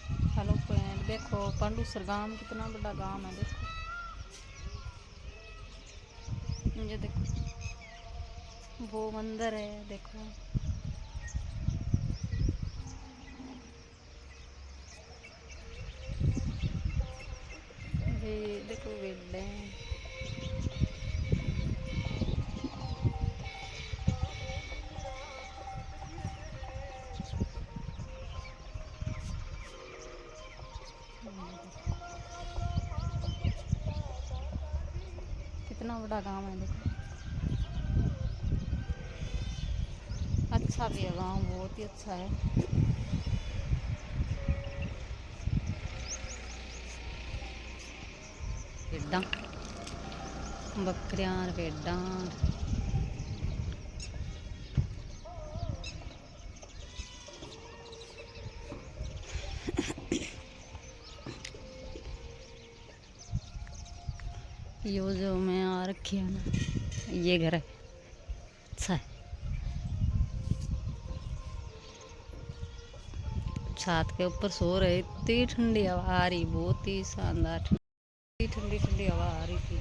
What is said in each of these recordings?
Hello friend, देखो पांडुसर गांव कितना बड़ा गांव है। देखो ये देखो वो मंदिर है। देखो ये देखो बिल्डिंग। कितना बड़ा गांव है। देखो अच्छा भी है गांव, बहुत ही अच्छा है। भेड्डां बकरियां भेड्डां यो जो मैं आ रखी है ना, ये घर है। अच्छा है। छत के ऊपर सो रहे, इतनी ठंडी हवा आ रही, बहुत ही शानदार ठंडी ठंडी ठंडी हवा आ रही थी।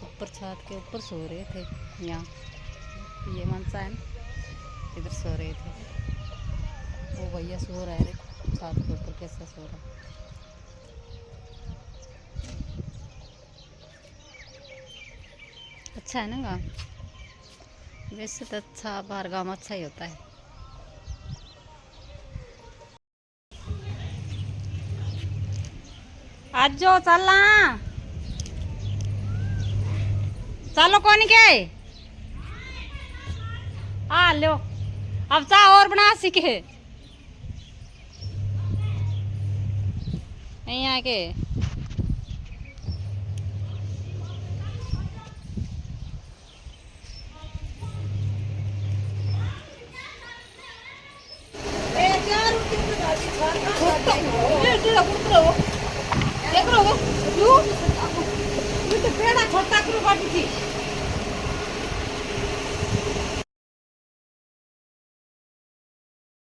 ऊपर छत के ऊपर सो रहे थे। यहाँ ये मनसा है ना, इधर सो रहे थे। वो भैया सो रहा है, देखो छत के ऊपर कैसा सो रहा है। अच्छा है ना गाँव। वैसे तो अच्छा, बाहर गाँव अच्छा ही होता है। आज जो चलना चलो कौन के आ लो। अब चाह और बना सीखे नहीं आके। छोटा करो बाटी थी।